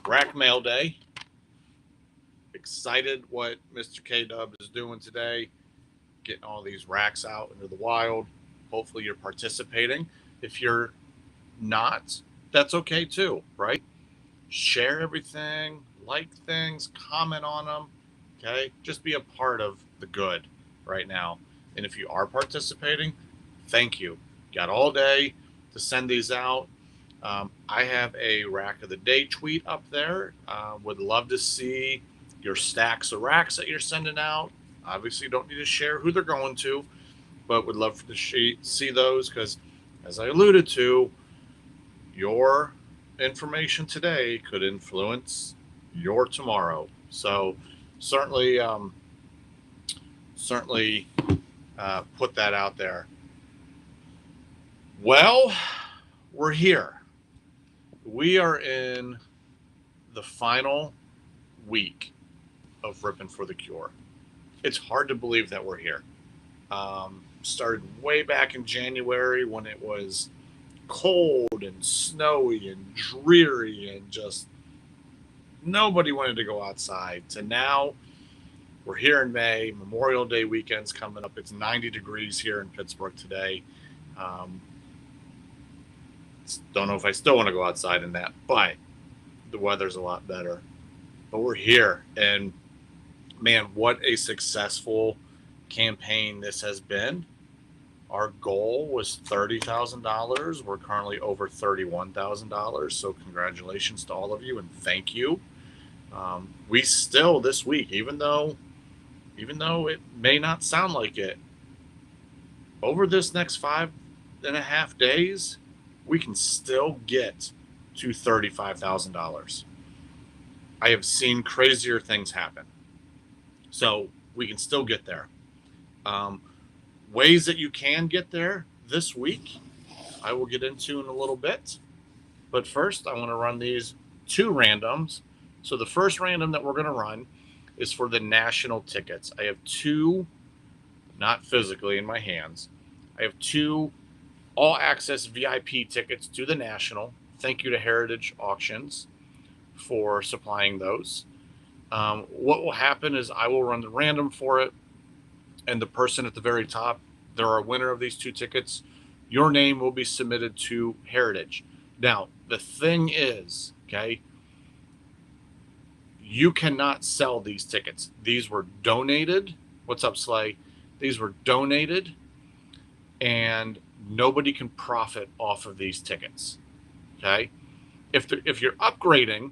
Rack Mail Day. Excited what Mr. K Dub is doing today, getting all these racks out into the wild. Hopefully, you're participating. If you're not, that's okay too, right? Share everything, like things, comment on them. Okay, just be a part of the good right now. And if you are participating, thank you. Got all day to send these out. I have a rack of the day tweet up there. Would love to see your stacks of racks that you're sending out. Obviously, don't need to share who they're going to, but would love to see those because, as I alluded to, your information today could influence your tomorrow. So certainly, certainly put that out there. Well, we're here. We are in the final week of Rippin' for the Cure. It's hard to believe that we're here. Started way back in January when it was cold and snowy and dreary and just nobody wanted to go outside. To now, we're here in May. Memorial Day weekend's coming up. It's 90 degrees here in Pittsburgh today. Don't know if I still want to go outside in that, but the weather's a lot better. But we're here, and man, what a successful campaign this has been. Our goal was $30,000. We're currently over $31,000. So congratulations to all of you, and thank you. We still this week, even though it may not sound like it, over this next 5.5 days, we can still get to $35,000. I have seen crazier things happen. So we can still get there. Ways that you can get there this week, I will get into in a little bit. But first, I want to run these two randoms. So the first random that we're going to run is for the national tickets. I have two, not physically in my hands. I have two all-access VIP tickets to the National. Thank you to Heritage Auctions for supplying those. What will happen is I will run the random for it, and the person at the very top, they're our winner of these two tickets. Your name will be submitted to Heritage. Now, the thing is, okay, you cannot sell these tickets. These were donated. What's up, Slay? These were donated, and nobody can profit off of these tickets. Okay, if you're upgrading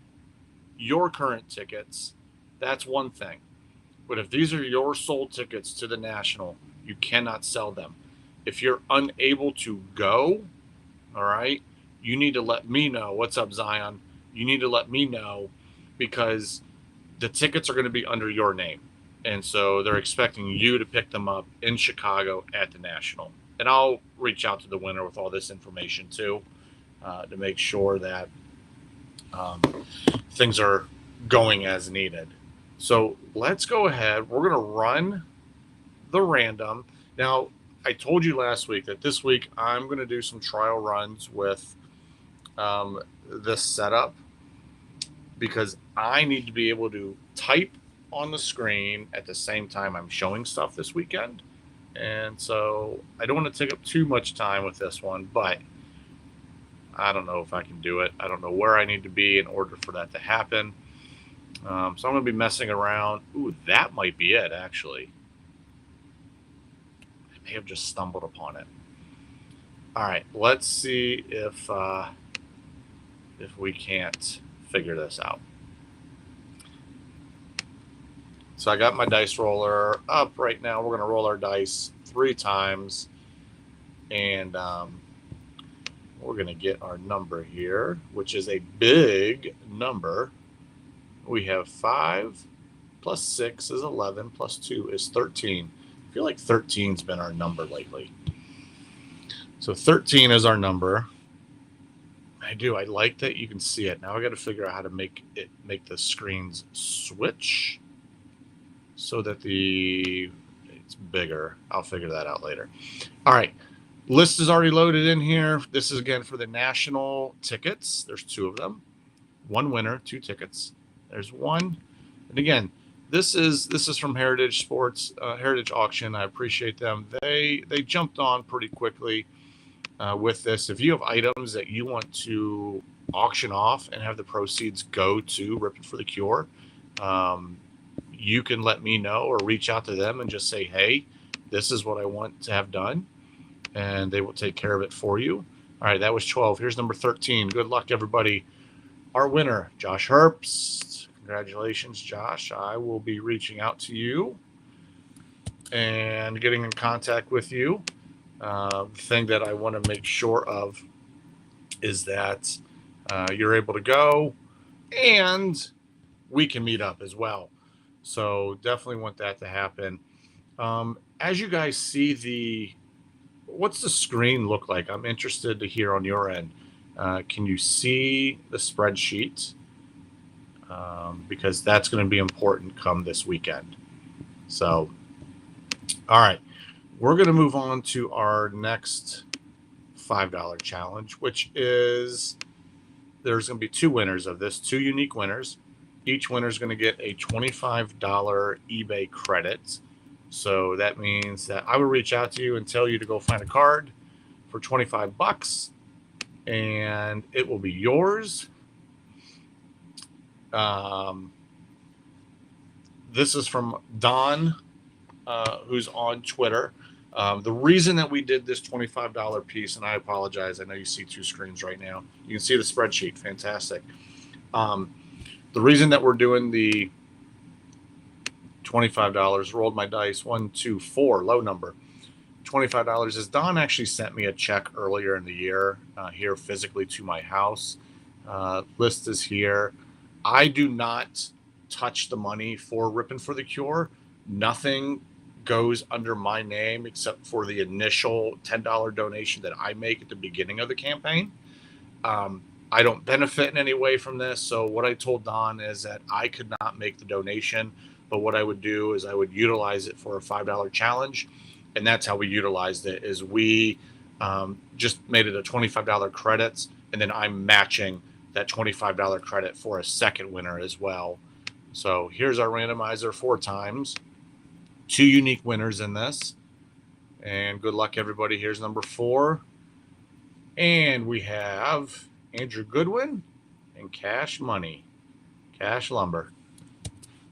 your current tickets, that's one thing. But if these are your sold tickets to the National, you cannot sell them. If you're unable to go, all right, you need to let me know. What's up, Zion? You need to let me know because the tickets are going to be under your name. And so they're expecting you to pick them up in Chicago at the National. And I'll reach out to the winner with all this information too, to make sure that things are going as needed. So let's go ahead. We're going to run the random. Now, I told you last week that this week I'm going to do some trial runs with this setup because I need to be able to type on the screen at the same time I'm showing stuff this weekend. And so I don't want to take up too much time with this one, but I don't know if I can do it. I don't know where I need to be in order for that to happen. So I'm going to be messing around. Ooh, that might be it, actually. I may have just stumbled upon it. All right, let's see if we can't figure this out. So I got my dice roller up right now. We're going to roll our dice 3 times. And we're going to get our number here, which is a big number. We have 5 plus 6 is 11 plus 2 is 13. I feel like 13's been our number lately. So 13 is our number. I like that you can see it. Now I got to figure out how to make the screens switch so that it's bigger. I'll figure that out later. All right. List is already loaded in here. This is again for the national tickets. There's 2 of them. one winner, 2 tickets. There's one. And again, this is from Heritage Sports, Heritage Auction. I appreciate them. They jumped on pretty quickly with this. If you have items that you want to auction off and have the proceeds go to Rippin for the Cure, you can let me know or reach out to them and just say, hey, this is what I want to have done, and they will take care of it for you. All right, that was 12. Here's number 13. Good luck, everybody. Our winner, Josh Herbst. Congratulations, Josh. I will be reaching out to you and getting in contact with you. The thing that I want to make sure of is that you're able to go and we can meet up as well. So definitely want that to happen. As you guys see what's the screen look like? I'm interested to hear on your end. Can you see the spreadsheet? Because that's going to be important come this weekend. So, all right. We're going to move on to our next $5 challenge, which is there's going to be 2 winners of this, 2 unique winners. Each winner is going to get a $25 eBay credit. So that means that I will reach out to you and tell you to go find a card for $25, and it will be yours. This is from Don, who's on Twitter. The reason that we did this $25 piece, and I apologize, I know you see 2 screens right now. You can see the spreadsheet. Fantastic. The reason that we're doing the $25, rolled my dice, 1, 2, 4, low number, $25 is Don actually sent me a check earlier in the year here physically to my house. List is here. I do not touch the money for Rippin for the Cure. Nothing goes under my name except for the initial $10 donation that I make at the beginning of the campaign. I don't benefit in any way from this. So what I told Don is that I could not make the donation, but what I would do is I would utilize it for a $5 challenge. And that's how we utilized it, is we just made it a $25 credits, and then I'm matching that $25 credit for a second winner as well. So here's our randomizer 4 times. 2 unique winners in this. And good luck, everybody. Here's number 4. And we have Andrew Goodwin and Cash Money, Cash Lumber.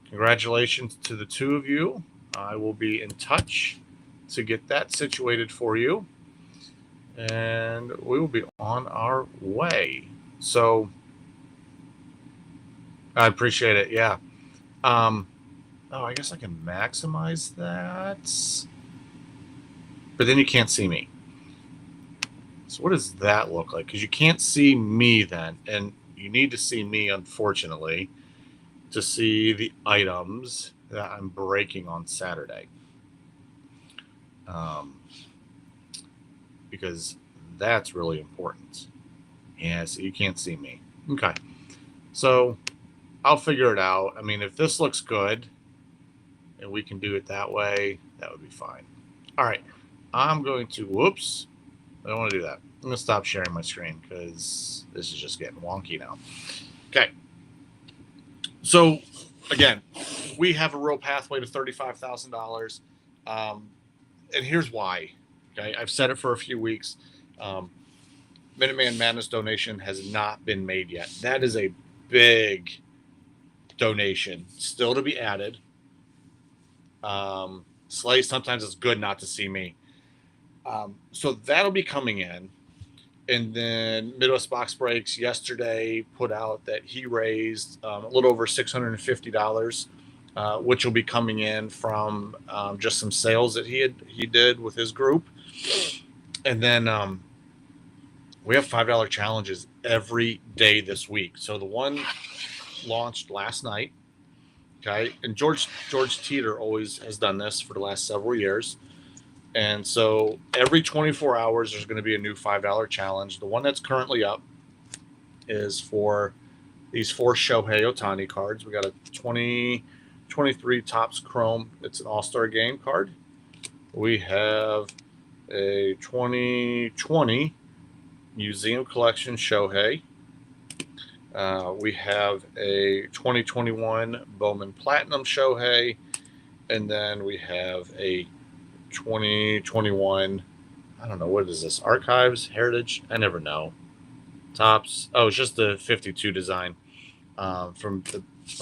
Congratulations to the 2 of you. I will be in touch to get that situated for you. And we will be on our way. So I appreciate it. Yeah. Oh, I guess I can maximize that. But then you can't see me. So what does that look like? Because you can't see me then. And you need to see me, unfortunately, to see the items that I'm breaking on Saturday. Because that's really important. Yeah, so you can't see me. Okay. So I'll figure it out. I mean, if this looks good and we can do it that way, that would be fine. All right. I'm going to, whoops. I don't want to do that. I'm going to stop sharing my screen because this is just getting wonky now. Okay. So, again, we have a real pathway to $35,000. And here's why. Okay. I've said it for a few weeks. Minuteman Madness donation has not been made yet. That is a big donation still to be added. Slay, sometimes it's good not to see me. So that'll be coming in. And then Midwest Box Breaks yesterday put out that he raised a little over $650, which will be coming in from just some sales that he did with his group. And then we have $5 challenges every day this week. So the one launched last night. Okay. And George Teeter always has done this for the last several years. And so every 24 hours, there's going to be a new $5 challenge. The one that's currently up is for these 4 Shohei Ohtani cards. We got a 2023 Topps Chrome. It's an All-Star Game card. We have a 2020 Museum Collection Shohei. We have a 2021 Bowman Platinum Shohei, and then we have a 2021. I don't know, what is this? Archives, Heritage? I never know. Tops. Oh, it's just the 52 design from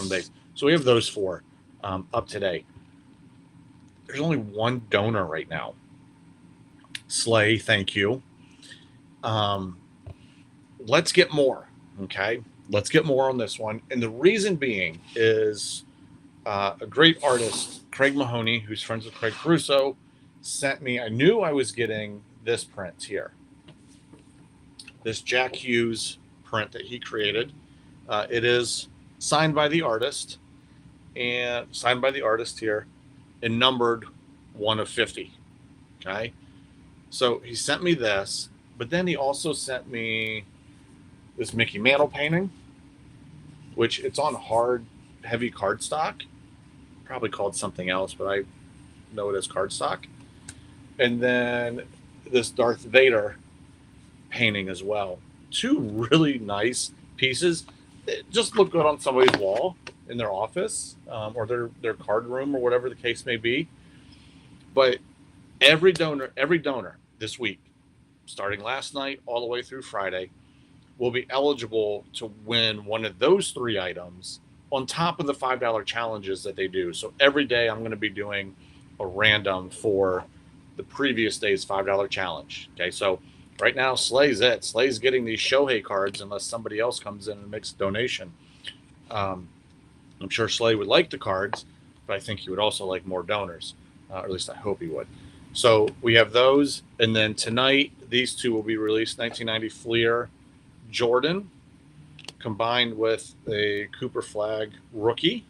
base. So we have those four up today. There's only one donor right now. Slay, thank you. Let's get more. Okay, let's get more on this one. And the reason being is a great artist, Craig Mahoney, who's friends with Craig Caruso, sent me. I knew I was getting this print here. This Jack Hughes print that he created. It is signed by the artist here and numbered 1 of 50. Okay. So he sent me this, but then he also sent me this Mickey Mantle painting, which it's on hard, heavy cardstock, probably called something else, but I know it as cardstock. And then this Darth Vader painting as well. Two really nice pieces. It just look good on somebody's wall in their office or their card room or whatever the case may be. But every donor this week, starting last night all the way through Friday, will be eligible to win one of those three items on top of the $5 challenges that they do. So every day I'm going to be doing a random for the previous day's $5 challenge. Okay, so right now Slay's it. Slay's getting these Shohei cards unless somebody else comes in and makes a donation. I'm sure Slay would like the cards, but I think he would also like more donors, or at least I hope he would. So we have those, and then tonight these two will be released: 1990 Fleer Jordan combined with a Cooper Flag rookie.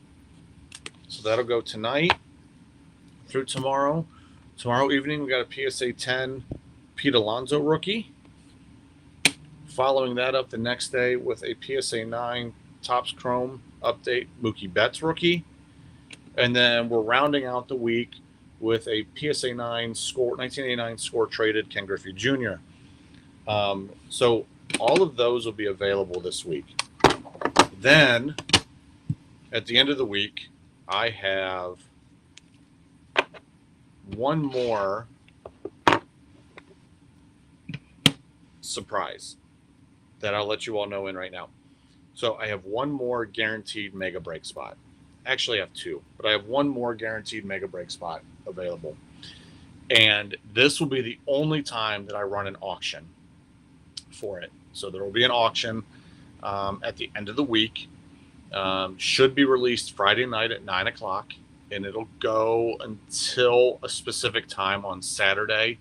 So that'll go tonight through tomorrow. Tomorrow evening we got a PSA 10 Pete Alonso rookie. Following that up the next day with a PSA 9 Topps Chrome update Mookie Betts rookie. And then we're rounding out the week with a PSA 9 score 1989 score traded Ken Griffey Jr. So all of those will be available this week. Then at the end of the week, I have one more surprise that I'll let you all know in right now. So I have one more guaranteed mega break spot. Actually, I have two, but I have one more guaranteed mega break spot available. And this will be the only time that I run an auction for it. So there will be an auction at the end of the week. Should be released Friday night at 9 o'clock, and it'll go until a specific time on Saturday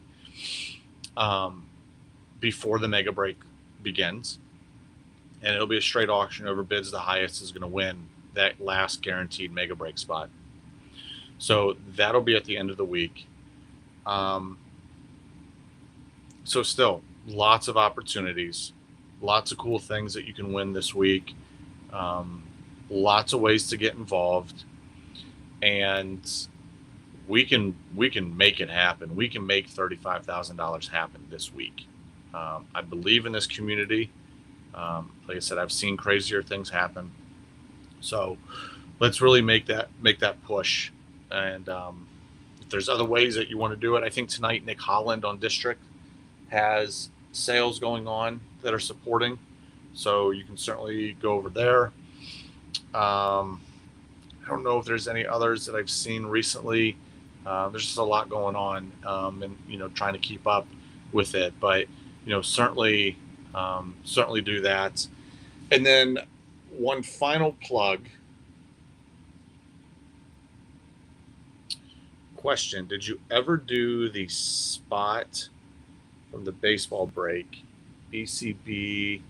before the mega break begins. And it'll be a straight auction. Whoever bids the highest is going to win that last guaranteed mega break spot. So that'll be at the end of the week. So still lots of opportunities, lots of cool things that you can win this week. Lots of ways to get involved, and we can make it happen. We can make $35,000 happen this week. I believe in this community. Like I said, I've seen crazier things happen. So let's really make that push. And if there's other ways that you want to do it, I think tonight Nick Holland on District has sales going on that are supporting. So you can certainly go over there. I don't know if there's any others that I've seen recently. There's just a lot going on, and trying to keep up with it. But certainly do that. And then one final plug. Question: did you ever do the spot from the baseball break, BCB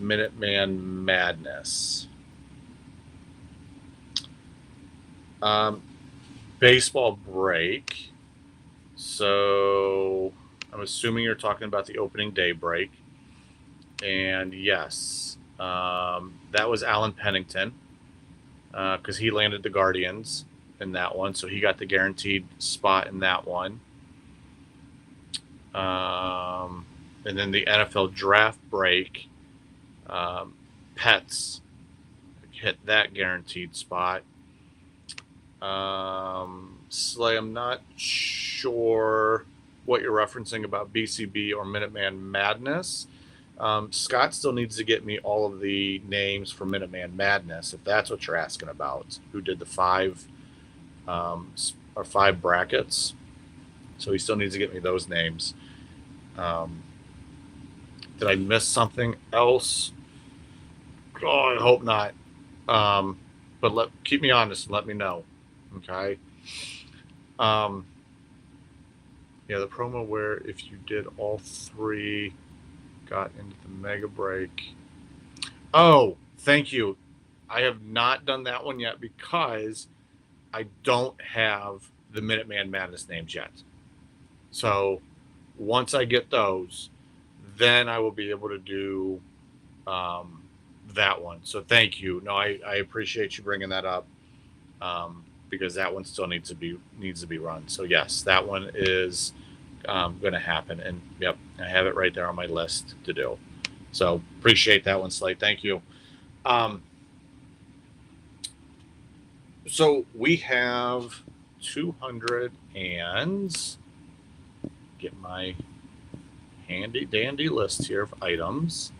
Minuteman Madness? Baseball break. So I'm assuming you're talking about the opening day break. And yes, that was Alan Pennington because he landed the Guardians in that one. So he got the guaranteed spot in that one. And then the NFL draft break, pets hit that guaranteed spot. Slay, I'm not sure what you're referencing about BCB or Minuteman Madness. Scott still needs to get me all of the names for Minuteman Madness, if that's what you're asking about. Who did the five brackets? So he still needs to get me those names. Did I miss something else? Oh, I hope not. But keep me honest and let me know. Okay. Yeah, the promo where if you did all three, got into the mega break. Oh, thank you. I have not done that one yet because I don't have the Minuteman Madness names yet. So once I get those, then I will be able to do that one. So thank you. No, I appreciate you bringing that up because that one still needs to be run. So yes, that one is going to happen. And yep, I have it right there on my list to do. So appreciate that one, Slate. Thank you. So we have 200 and get my handy dandy list here of items.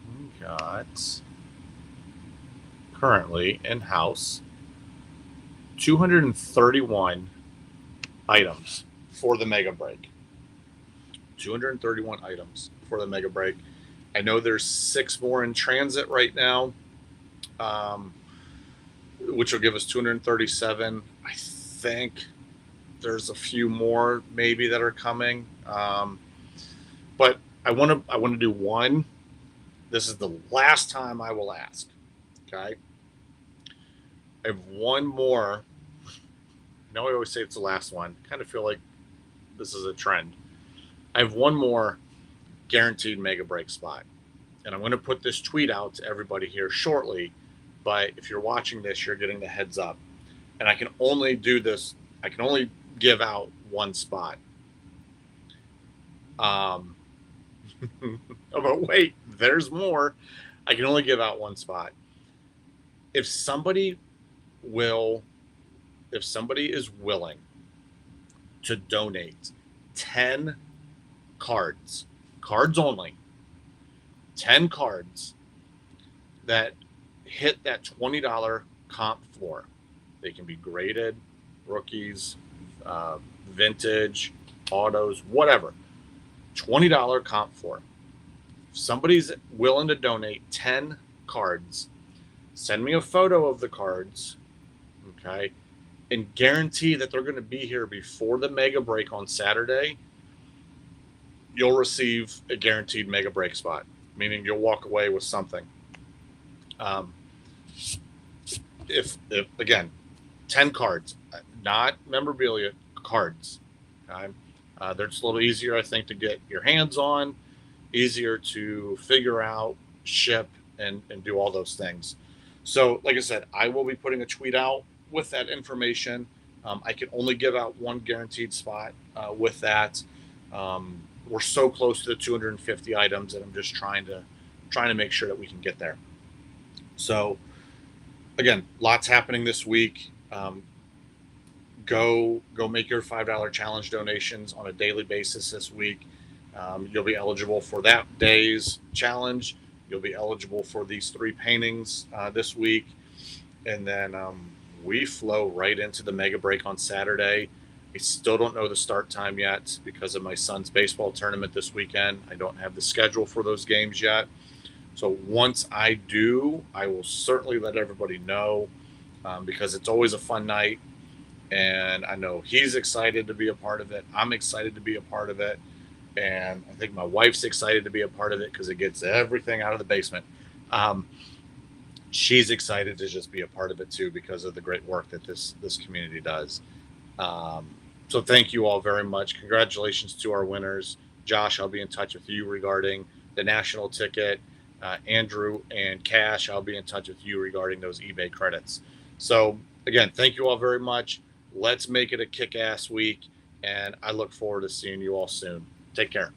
We got currently in-house 231 items for the mega break. 231 items for the mega break. I know there's 6 more in transit right now, which will give us 237. I think there's a few more maybe that are coming, but I want to do one. This is the last time I will ask. Okay, I have one more. I know I always say it's the last one. I kind of feel like this is a trend. I have one more guaranteed mega break spot, and I'm going to put this tweet out to everybody here shortly. But if you're watching this, you're getting the heads up, and I can only do this. I can only give out one spot. But wait, there's more. I can only give out one spot. If somebody is willing to donate 10 cards only, 10 cards that hit that $20 comp floor, they can be graded, rookies, vintage, autos, whatever. $20 comp floor. If somebody's willing to donate 10 cards, send me a photo of the cards, okay, and guarantee that they're going to be here before the mega break on Saturday, you'll receive a guaranteed mega break spot, meaning you'll walk away with something. If again, 10 cards, not memorabilia, cards. Okay? They're just a little easier, I think, to get your hands on, easier to figure out, ship, and do all those things. So, like I said, I will be putting a tweet out with that information. I can only give out one guaranteed spot with that. We're so close to the 250 items that I'm just trying to make sure that we can get there. So, again, lots happening this week. Go make your $5 challenge donations on a daily basis this week. You'll be eligible for that day's challenge. You'll be eligible for these 3 paintings this week. And then we flow right into the mega break on Saturday. I still don't know the start time yet because of my son's baseball tournament this weekend. I don't have the schedule for those games yet. So once I do, I will certainly let everybody know because it's always a fun night. And I know he's excited to be a part of it. I'm excited to be a part of it. And I think my wife's excited to be a part of it because it gets everything out of the basement. She's excited to just be a part of it too because of the great work that this community does. So thank you all very much. Congratulations to our winners. Josh, I'll be in touch with you regarding the national ticket. Andrew and Cash, I'll be in touch with you regarding those eBay credits. So again, thank you all very much. Let's make it a kick-ass week, and I look forward to seeing you all soon. Take care.